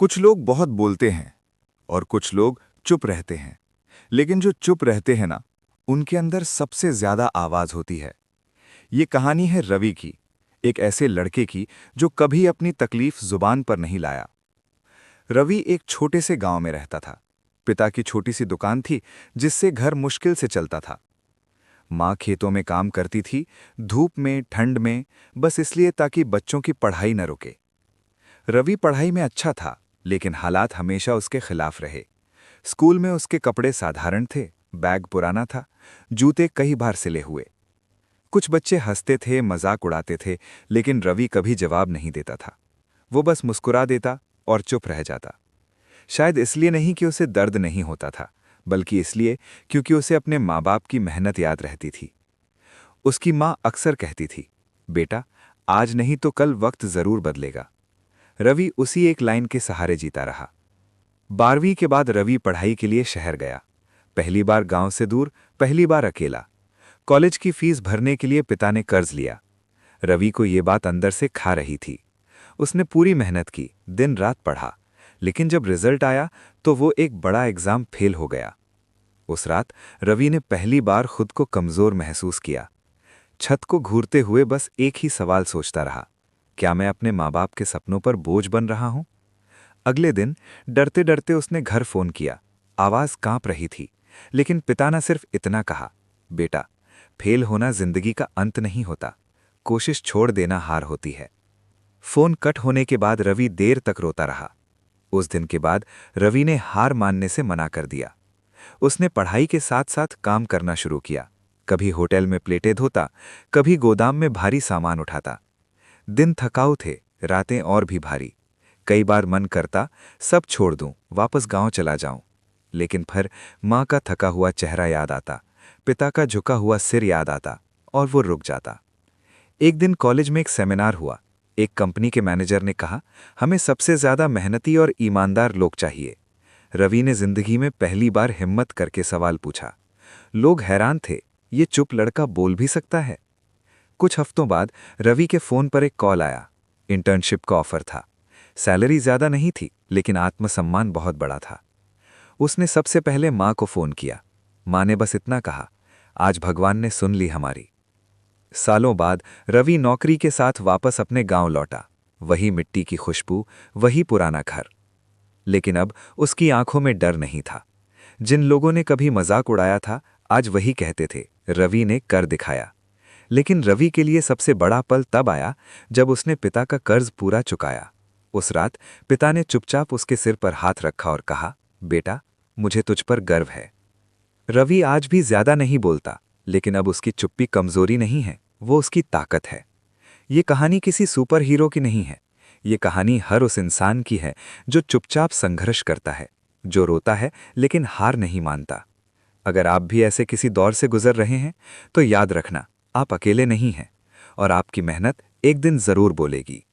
कुछ लोग बहुत बोलते हैं और कुछ लोग चुप रहते हैं। लेकिन जो चुप रहते हैं ना, उनके अंदर सबसे ज्यादा आवाज होती है। ये कहानी है रवि की, एक ऐसे लड़के की जो कभी अपनी तकलीफ जुबान पर नहीं लाया। रवि एक छोटे से गांव में रहता था। पिता की छोटी सी दुकान थी जिससे घर मुश्किल से चलता था। माँ खेतों में काम करती थी, धूप में ठंड में, बस इसलिए ताकि बच्चों की पढ़ाई न रुके। रवि पढ़ाई में अच्छा था, लेकिन हालात हमेशा उसके खिलाफ रहे। स्कूल में उसके कपड़े साधारण थे, बैग पुराना था, जूते कई बार सिले हुए। कुछ बच्चे हंसते थे, मजाक उड़ाते थे, लेकिन रवि कभी जवाब नहीं देता था। वो बस मुस्कुरा देता और चुप रह जाता। शायद इसलिए नहीं कि उसे दर्द नहीं होता था, बल्कि इसलिए क्योंकि उसे अपने माँ बाप की मेहनत याद रहती थी। उसकी माँ अक्सर कहती थी, बेटा, आज नहीं तो कल वक्त जरूर बदलेगा। रवि उसी एक लाइन के सहारे जीता रहा। 12वीं के बाद रवि पढ़ाई के लिए शहर गया। पहली बार गांव से दूर, पहली बार अकेला। कॉलेज की फीस भरने के लिए पिता ने कर्ज लिया। रवि को ये बात अंदर से खा रही थी। उसने पूरी मेहनत की, दिन रात पढ़ा, लेकिन जब रिजल्ट आया तो वो एक बड़ा एग्जाम फेल हो गया। उस रात रवि ने पहली बार खुद को कमजोर महसूस किया। छत को घूरते हुए बस एक ही सवाल सोचता रहा, क्या मैं अपने माँ बाप के सपनों पर बोझ बन रहा हूं? अगले दिन डरते डरते उसने घर फोन किया। आवाज कांप रही थी, लेकिन पिता ने सिर्फ इतना कहा, बेटा, फेल होना जिंदगी का अंत नहीं होता, कोशिश छोड़ देना हार होती है। फोन कट होने के बाद रवि देर तक रोता रहा। उस दिन के बाद रवि ने हार मानने से मना कर दिया। उसने पढ़ाई के साथ साथ काम करना शुरू किया। कभी होटल में प्लेटें धोता, कभी गोदाम में भारी सामान उठाता। दिन थकाऊ थे, रातें और भी भारी। कई बार मन करता सब छोड़ दूं, वापस गांव चला जाऊं। लेकिन फिर माँ का थका हुआ चेहरा याद आता, पिता का झुका हुआ सिर याद आता, और वो रुक जाता। एक दिन कॉलेज में एक सेमिनार हुआ। एक कंपनी के मैनेजर ने कहा, हमें सबसे ज्यादा मेहनती और ईमानदार लोग चाहिए। रवि ने जिंदगी में पहली बार हिम्मत करके सवाल पूछा। लोग हैरान थे, ये चुप लड़का बोल भी सकता है? कुछ हफ्तों बाद रवि के फोन पर एक कॉल आया। इंटर्नशिप का ऑफर था। सैलरी ज्यादा नहीं थी, लेकिन आत्मसम्मान बहुत बड़ा था। उसने सबसे पहले माँ को फोन किया। माँ ने बस इतना कहा, आज भगवान ने सुन ली हमारी। सालों बाद रवि नौकरी के साथ वापस अपने गांव लौटा। वही मिट्टी की खुशबू, वही पुराना घर। लेकिन अब उसकी आंखों में डर नहीं था। जिन लोगों ने कभी मजाक उड़ाया था, आज वही कहते थे, रवि ने कर दिखाया। लेकिन रवि के लिए सबसे बड़ा पल तब आया जब उसने पिता का कर्ज पूरा चुकाया। उस रात पिता ने चुपचाप उसके सिर पर हाथ रखा और कहा, बेटा, मुझे तुझ पर गर्व है। रवि आज भी ज्यादा नहीं बोलता, लेकिन अब उसकी चुप्पी कमजोरी नहीं है, वो उसकी ताकत है। ये कहानी किसी सुपर हीरो की नहीं है। ये कहानी हर उस इंसान की है जो चुपचाप संघर्ष करता है, जो रोता है लेकिन हार नहीं मानता। अगर आप भी ऐसे किसी दौर से गुजर रहे हैं, तो याद रखना, आप अकेले नहीं हैं, और आपकी मेहनत एक दिन जरूर बोलेगी।